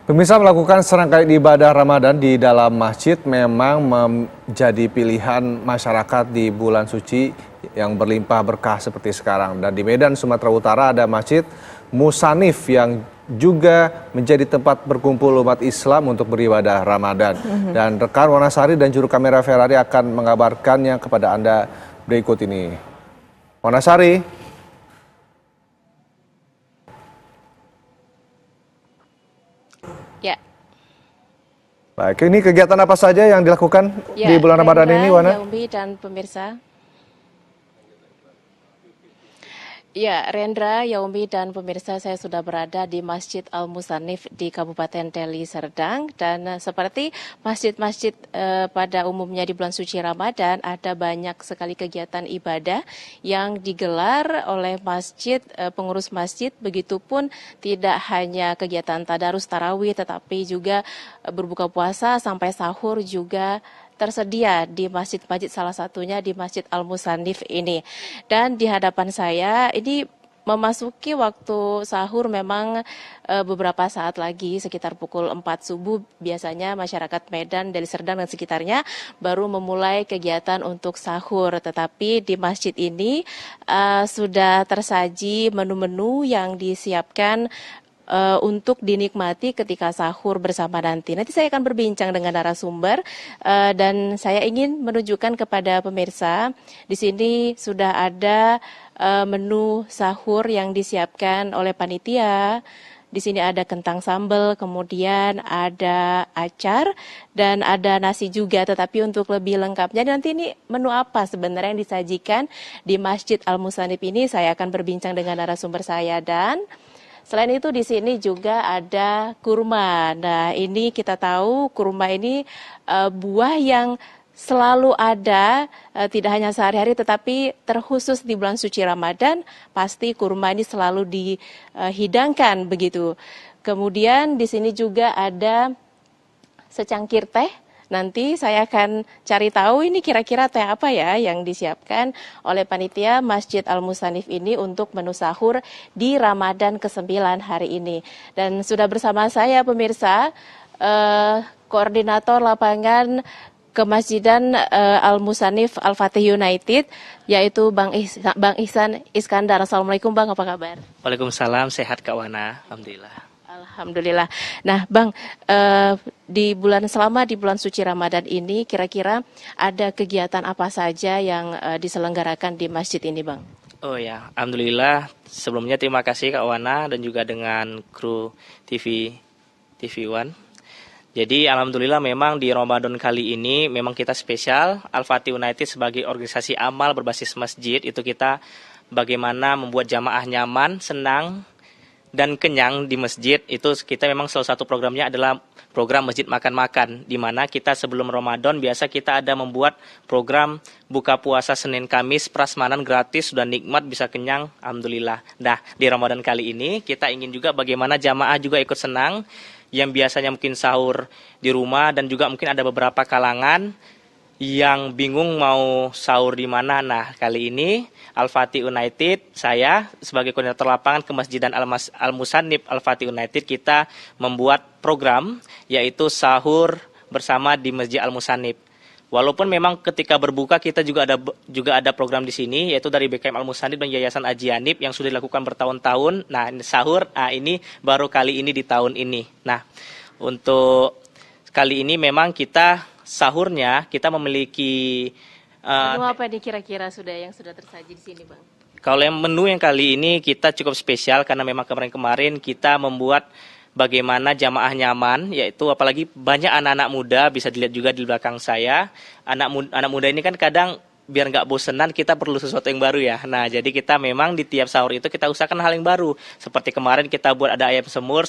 Pemirsa, melakukan serangkaian ibadah Ramadan di dalam masjid memang menjadi pilihan masyarakat di bulan suci yang berlimpah berkah seperti sekarang. Dan di Medan, Sumatera Utara ada Masjid Musanif yang juga menjadi tempat berkumpul umat Islam untuk beribadah Ramadan. Dan rekan Wanasari dan juru kamera Ferrari akan mengabarkannya kepada Anda berikut ini. Wanasari. Ya. Baik, ini kegiatan apa saja yang dilakukan di bulan Ramadan ini, Wana? Yaumi dan pemirsa. Ya, Rendra, Yaumi dan pemirsa, saya sudah berada di Masjid Al-Musanif di Kabupaten Deli Serdang, dan seperti masjid-masjid pada umumnya di bulan suci Ramadan, ada banyak sekali kegiatan ibadah yang digelar oleh masjid, pengurus masjid. Begitupun tidak hanya kegiatan tadarus tarawih, tetapi juga berbuka puasa sampai sahur juga tersedia di masjid-masjid, salah satunya di Masjid Al-Musanif ini. Dan di hadapan saya ini memasuki waktu sahur, memang beberapa saat lagi sekitar pukul 4 subuh biasanya masyarakat Medan, Deli Serdang dan sekitarnya baru memulai kegiatan untuk sahur. Tetapi di masjid ini sudah tersaji menu-menu yang disiapkan untuk dinikmati ketika sahur bersama nanti. Nanti saya akan berbincang dengan narasumber dan saya ingin menunjukkan kepada pemirsa di sini sudah ada menu sahur yang disiapkan oleh panitia. Di sini ada kentang sambal, kemudian ada acar dan ada nasi juga. Tetapi untuk lebih lengkapnya nanti ini menu apa sebenarnya yang disajikan di Masjid Al-Musanif ini, saya akan berbincang dengan narasumber saya. Dan selain itu di sini juga ada kurma. Nah, ini kita tahu kurma ini buah yang selalu ada, tidak hanya sehari-hari tetapi terkhusus di bulan suci Ramadan, pasti kurma ini selalu dihidangkan begitu. Kemudian di sini juga ada secangkir teh. Nanti saya akan cari tahu ini kira-kira teh apa ya yang disiapkan oleh panitia Masjid Al-Musanif ini untuk menu sahur di Ramadan ke-9 hari ini. Dan sudah bersama saya pemirsa, koordinator lapangan Kemasjidan Al-Musanif Al-Fatih United, yaitu Bang Ihsan Iskandar. Assalamualaikum Bang, apa kabar? Waalaikumsalam, sehat Kak Wana, alhamdulillah. Alhamdulillah. Nah, Bang, selama di bulan suci Ramadan ini, kira-kira ada kegiatan apa saja yang diselenggarakan di masjid ini, Bang? Oh ya, alhamdulillah. Sebelumnya terima kasih Kak Wana dan juga dengan kru TV One. Jadi alhamdulillah memang di Ramadan kali ini memang kita spesial. Al-Fatih United sebagai organisasi amal berbasis masjid, itu kita bagaimana membuat jamaah nyaman, senang, dan kenyang di masjid. Itu kita memang salah satu programnya adalah program Masjid Makan-Makan, di mana kita sebelum Ramadan biasa kita ada membuat program buka puasa Senin Kamis, prasmanan gratis, sudah nikmat, bisa kenyang, alhamdulillah. Nah, di Ramadan kali ini kita ingin juga bagaimana jamaah juga ikut senang, yang biasanya mungkin sahur di rumah, dan juga mungkin ada beberapa kalangan yang bingung mau sahur di mana. Nah, kali ini Al-Fatih United, saya sebagai koordinator lapangan Kemasjidan Al-Musanif Al-Fatih United, kita membuat program yaitu sahur bersama di Masjid Al-Musanif. Walaupun memang ketika berbuka kita juga ada program di sini, yaitu dari BKM Al-Musanif dan Yayasan Ajianib yang sudah dilakukan bertahun-tahun. Nah, sahur ini baru kali ini di tahun ini. Nah, untuk kali ini memang kita sahurnya kita memiliki menu apa nih kira-kira yang sudah tersaji di sini, Bang? Kalau yang menu yang kali ini kita cukup spesial karena memang kemarin-kemarin kita membuat bagaimana jamaah nyaman, yaitu apalagi banyak anak-anak muda, bisa dilihat juga di belakang saya. Anak muda ini kan kadang biar nggak bosenan kita perlu sesuatu yang baru ya. Nah, jadi kita memang di tiap sahur itu kita usahakan hal yang baru. Seperti kemarin kita buat ada ayam semur,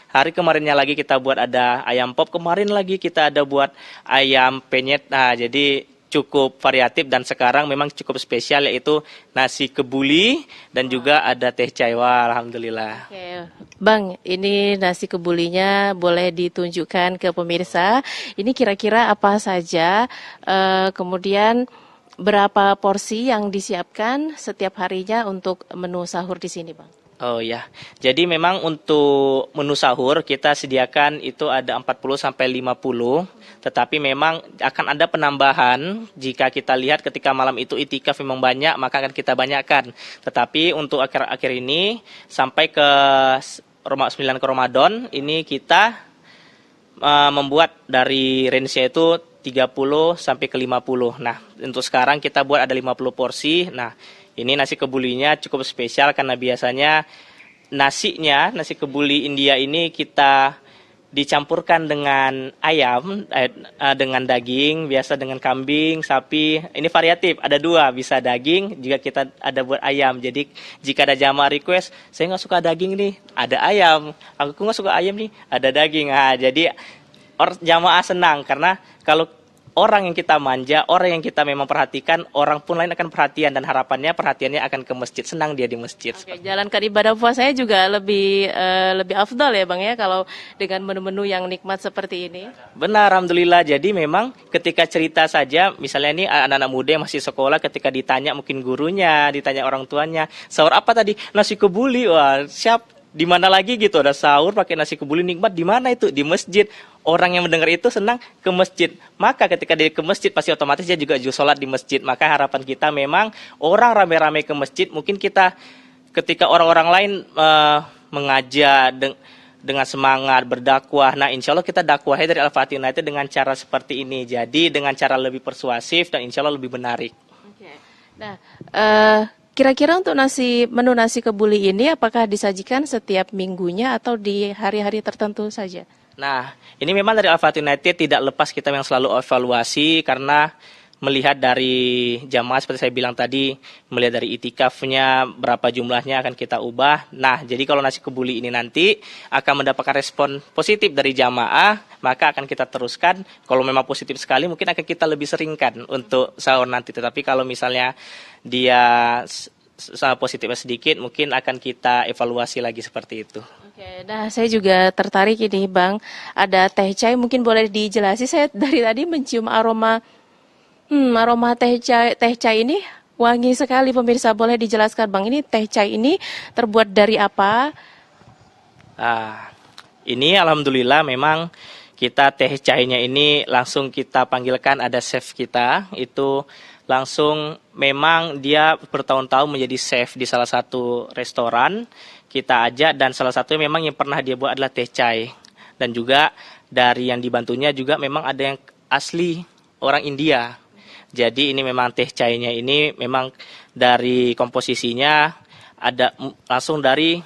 hari kemarinnya lagi kita buat ada ayam pop, kemarin lagi kita ada buat ayam penyet. Nah, jadi cukup variatif dan sekarang memang cukup spesial, yaitu nasi kebuli dan juga ada teh caiwa, alhamdulillah. Oke. Bang, ini nasi kebulinya boleh ditunjukkan ke pemirsa. Ini kira-kira apa saja, kemudian berapa porsi yang disiapkan setiap harinya untuk menu sahur di sini, Bang? Oh ya, jadi memang untuk menu sahur kita sediakan itu ada 40 sampai 50, tetapi memang akan ada penambahan jika kita lihat ketika malam itu itikaf memang banyak, maka akan kita banyakkan. Tetapi untuk akhir-akhir ini sampai ke 9 ke Ramadan ini kita membuat dari range-nya itu 30 sampai ke 50. Nah, untuk sekarang kita buat ada 50 porsi. Nah, ini nasi kebulinya cukup spesial karena biasanya nasi kebuli India ini kita dicampurkan dengan ayam, dengan daging, biasa dengan kambing, sapi. Ini variatif, ada dua, bisa daging, juga kita ada buat ayam. Jadi jika ada jamaah request, saya nggak suka daging nih, ada ayam. Aku nggak suka ayam nih, ada daging. Nah, jadi jamaah senang karena kalau orang yang kita manja, orang yang kita memang perhatikan, orang pun lain akan perhatian dan harapannya perhatiannya akan ke masjid, senang dia di masjid. Oke, jalankan ibadah puasanya juga lebih afdal ya Bang ya kalau dengan menu-menu yang nikmat seperti ini. Benar, alhamdulillah. Jadi memang ketika cerita saja, misalnya ini anak-anak muda yang masih sekolah, ketika ditanya mungkin gurunya, ditanya orang tuanya, sahur apa tadi? Nasi kebuli. Wah, siap. Di mana lagi gitu ada sahur pakai nasi kebuli nikmat, di mana itu? Di masjid. Orang yang mendengar itu senang ke masjid. Maka ketika dia ke masjid pasti otomatis dia juga sholat di masjid. Maka harapan kita memang orang rame-rame ke masjid. Mungkin kita ketika orang-orang lain mengajak dengan semangat berdakwah. Nah, insya Allah kita dakwahnya dari Al-Fatih United dengan cara seperti ini. Jadi dengan cara lebih persuasif dan insya Allah lebih menarik. Oke. Nah, kira-kira untuk menu nasi kebuli ini apakah disajikan setiap minggunya atau di hari-hari tertentu saja? Nah, ini memang dari Al-Fatih United tidak lepas kita yang selalu evaluasi karena melihat dari jamaah seperti saya bilang tadi, melihat dari itikafnya, berapa jumlahnya akan kita ubah. Nah, jadi kalau nasi kebuli ini nanti akan mendapatkan respon positif dari jamaah, maka akan kita teruskan. Kalau memang positif sekali, mungkin akan kita lebih seringkan untuk sahur nanti. Tetapi kalau misalnya dia positifnya sedikit, mungkin akan kita evaluasi lagi seperti itu. Oke, nah saya juga tertarik ini Bang, ada teh chai, mungkin boleh dijelasi. Saya dari tadi mencium aroma teh chai ini wangi sekali pemirsa. Boleh dijelaskan Bang, ini teh chai ini terbuat dari apa? Ini alhamdulillah memang kita teh chainya ini langsung kita panggilkan, ada chef kita, itu langsung memang dia bertahun-tahun menjadi chef di salah satu restoran. Kita ajak dan salah satunya memang yang pernah dia buat adalah teh chai. Dan juga dari yang dibantunya juga memang ada yang asli orang India. Jadi ini memang teh chainya ini memang dari komposisinya ada langsung dari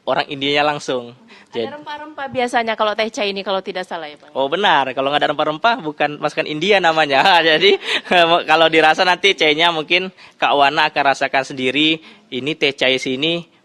orang Indianya langsung. Ada rempah-rempah biasanya kalau teh chai ini kalau tidak salah ya Bang? Oh benar, kalau nggak ada rempah-rempah bukan masakan India namanya. Jadi kalau dirasa nanti chainya mungkin Kak Wana akan rasakan sendiri. Ini teh chai sini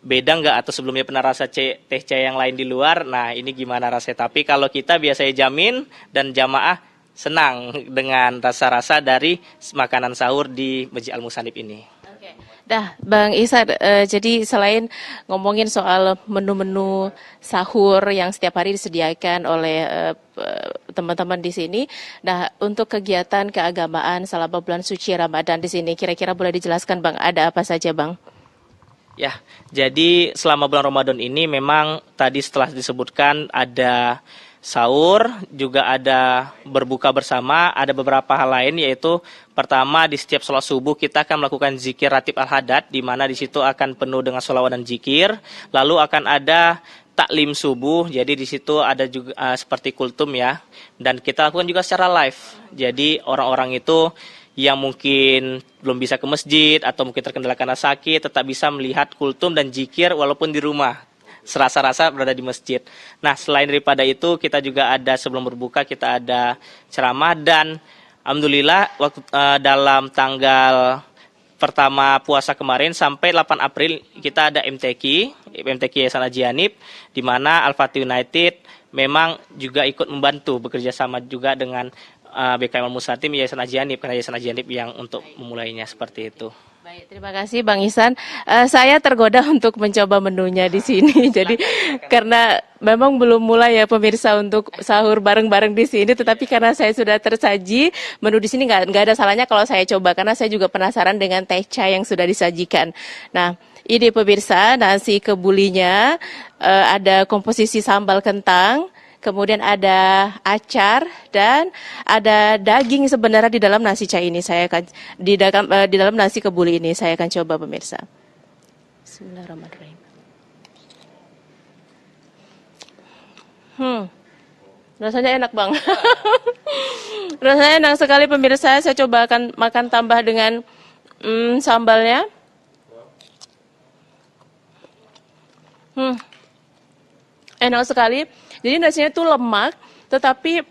beda nggak atau sebelumnya pernah rasa teh chai yang lain di luar. Nah ini gimana rasanya. Tapi kalau kita biasanya jamin dan jamaah senang dengan rasa-rasa dari makanan sahur di Masjid Al-Musanif ini. Oke. Dah, Bang Isa, jadi selain ngomongin soal menu-menu sahur yang setiap hari disediakan oleh teman-teman di sini, nah untuk kegiatan keagamaan selama bulan suci Ramadan di sini, kira-kira boleh dijelaskan Bang, ada apa saja Bang? Ya, jadi selama bulan Ramadan ini memang tadi setelah disebutkan ada sahur, juga ada berbuka bersama, ada beberapa hal lain yaitu pertama di setiap sholat subuh kita akan melakukan zikir ratib al-hadad di mana di situ akan penuh dengan sholawat dan zikir. Lalu akan ada taklim subuh, jadi di situ ada juga seperti kultum ya, dan kita lakukan juga secara live. Jadi orang-orang itu yang mungkin belum bisa ke masjid atau mungkin terkendala karena sakit tetap bisa melihat kultum dan zikir walaupun di rumah. Serasa-rasa berada di masjid. Nah, selain daripada itu kita juga ada sebelum berbuka kita ada ceramah dan alhamdulillah waktu dalam tanggal pertama puasa kemarin sampai 8 April kita ada MTQ Yayasan Haji Hanif di mana Al-Fatih United memang juga ikut membantu bekerja sama juga dengan BKM Al-Musatim Yayasan Haji Hanif karena Yayasan Haji Hanif yang untuk memulainya seperti itu. Baik, terima kasih Bang Ihsan. Saya tergoda untuk mencoba menunya di sini. Jadi karena memang belum mulai ya pemirsa untuk sahur bareng-bareng di sini, tetapi karena saya sudah tersaji menu di sini nggak ada salahnya kalau saya coba karena saya juga penasaran dengan teh chai yang sudah disajikan. Nah, ini pemirsa nasi kebulinya, ada komposisi sambal kentang. Kemudian ada acar dan ada daging sebenarnya di dalam nasi chai ini. Saya akan di dalam nasi kebuli ini saya akan coba pemirsa. Bismillahirrahmanirrahim. Rasanya enak bang. Rasanya enak sekali pemirsa. Saya coba akan makan tambah dengan sambalnya. Enak sekali. Jadi nasinya itu lemak, tetapi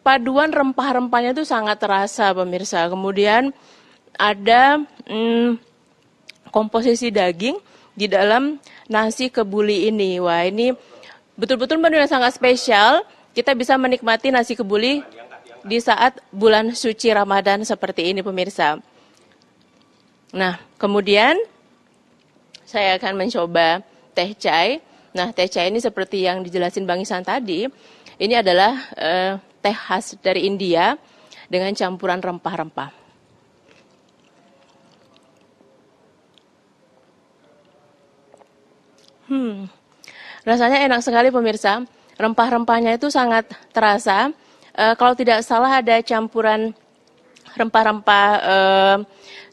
paduan rempah-rempahnya itu sangat terasa pemirsa. Kemudian ada komposisi daging di dalam nasi kebuli ini. Wah ini betul-betul menu yang sangat spesial. Kita bisa menikmati nasi kebuli di saat bulan suci Ramadan seperti ini pemirsa. Nah kemudian saya akan mencoba teh chai. Nah, teh chai ini seperti yang dijelasin Bang Ihsan tadi, ini adalah teh khas dari India dengan campuran rempah-rempah. Rasanya enak sekali pemirsa, rempah-rempahnya itu sangat terasa. Kalau tidak salah ada campuran rempah-rempah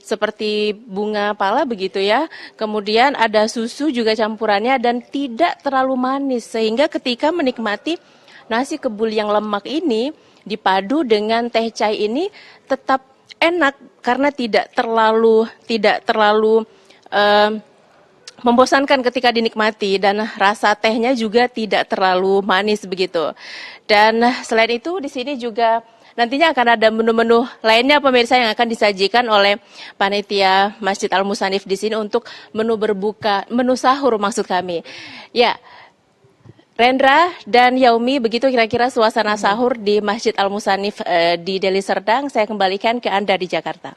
seperti bunga pala begitu ya. Kemudian ada susu juga campurannya dan tidak terlalu manis sehingga ketika menikmati nasi kebuli yang lemak ini dipadu dengan teh chai ini tetap enak karena tidak terlalu membosankan ketika dinikmati dan rasa tehnya juga tidak terlalu manis begitu. Dan selain itu di sini juga nantinya akan ada menu-menu lainnya pemirsa yang akan disajikan oleh panitia Masjid Al Musanif di sini untuk menu berbuka, menu sahur maksud kami. Ya, Rendra dan Yaumi, begitu kira-kira suasana sahur di Masjid Al Musanif di Deli Serdang. Saya kembalikan ke Anda di Jakarta.